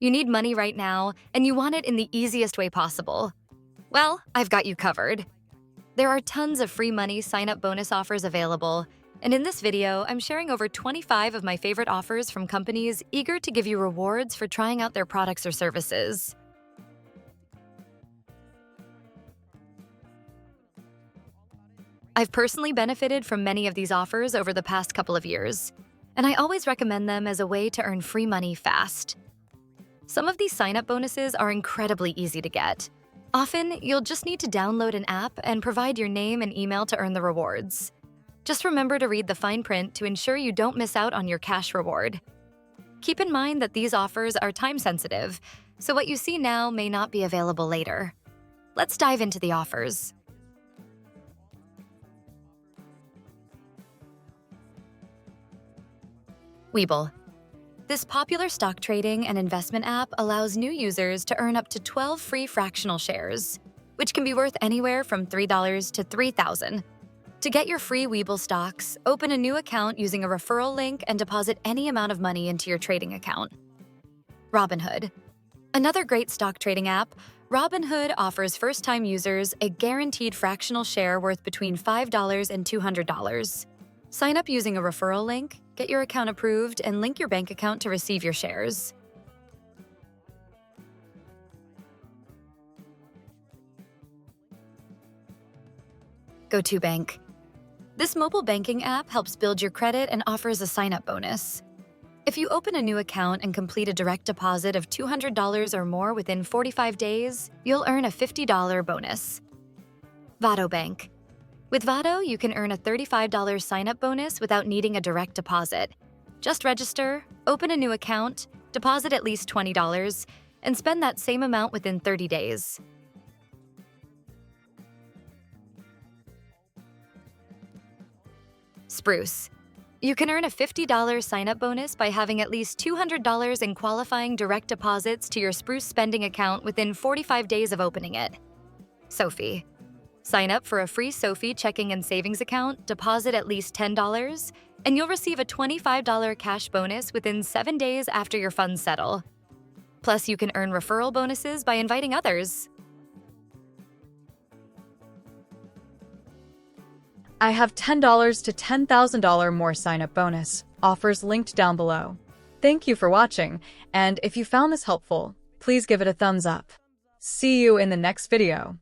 You need money right now, and you want it in the easiest way possible. Well, I've got you covered. There are tons of free money sign-up bonus offers available, and in this video, I'm sharing over 25 of my favorite offers from companies eager to give you rewards for trying out their products or services. I've personally benefited from many of these offers over the past couple of years, and I always recommend them as a way to earn free money fast. Some of these sign-up bonuses are incredibly easy to get. Often, you'll just need to download an app and provide your name and email to earn the rewards. Just remember to read the fine print to ensure you don't miss out on your cash reward. Keep in mind that these offers are time-sensitive, so what you see now may not be available later. Let's dive into the offers. Weeble. This popular stock trading and investment app allows new users to earn up to 12 free fractional shares, which can be worth anywhere from $3 to $3,000. To get your free Weeble stocks, open a new account using a referral link and deposit any amount of money into your trading account. Robinhood. Another great stock trading app, Robinhood offers first-time users a guaranteed fractional share worth between $5 and $200. Sign up using a referral link, get your account approved, and link your bank account to receive your shares. GoToBank. This mobile banking app helps build your credit and offers a sign-up bonus. If you open a new account and complete a direct deposit of $200 or more within 45 days, you'll earn a $50 bonus. Vado Bank. With Vado, you can earn a $35 sign-up bonus without needing a direct deposit. Just register, open a new account, deposit at least $20, and spend that same amount within 30 days. Spruce. You can earn a $50 sign-up bonus by having at least $200 in qualifying direct deposits to your Spruce spending account within 45 days of opening it. Sofi. Sign up for a free Sofi checking and savings account, deposit at least $10, and you'll receive a $25 cash bonus within 7 days after your funds settle. Plus, you can earn referral bonuses by inviting others. I have $10 to $10,000 more sign-up bonus. Offers linked down below. Thank you for watching, and if you found this helpful, please give it a thumbs up. See you in the next video.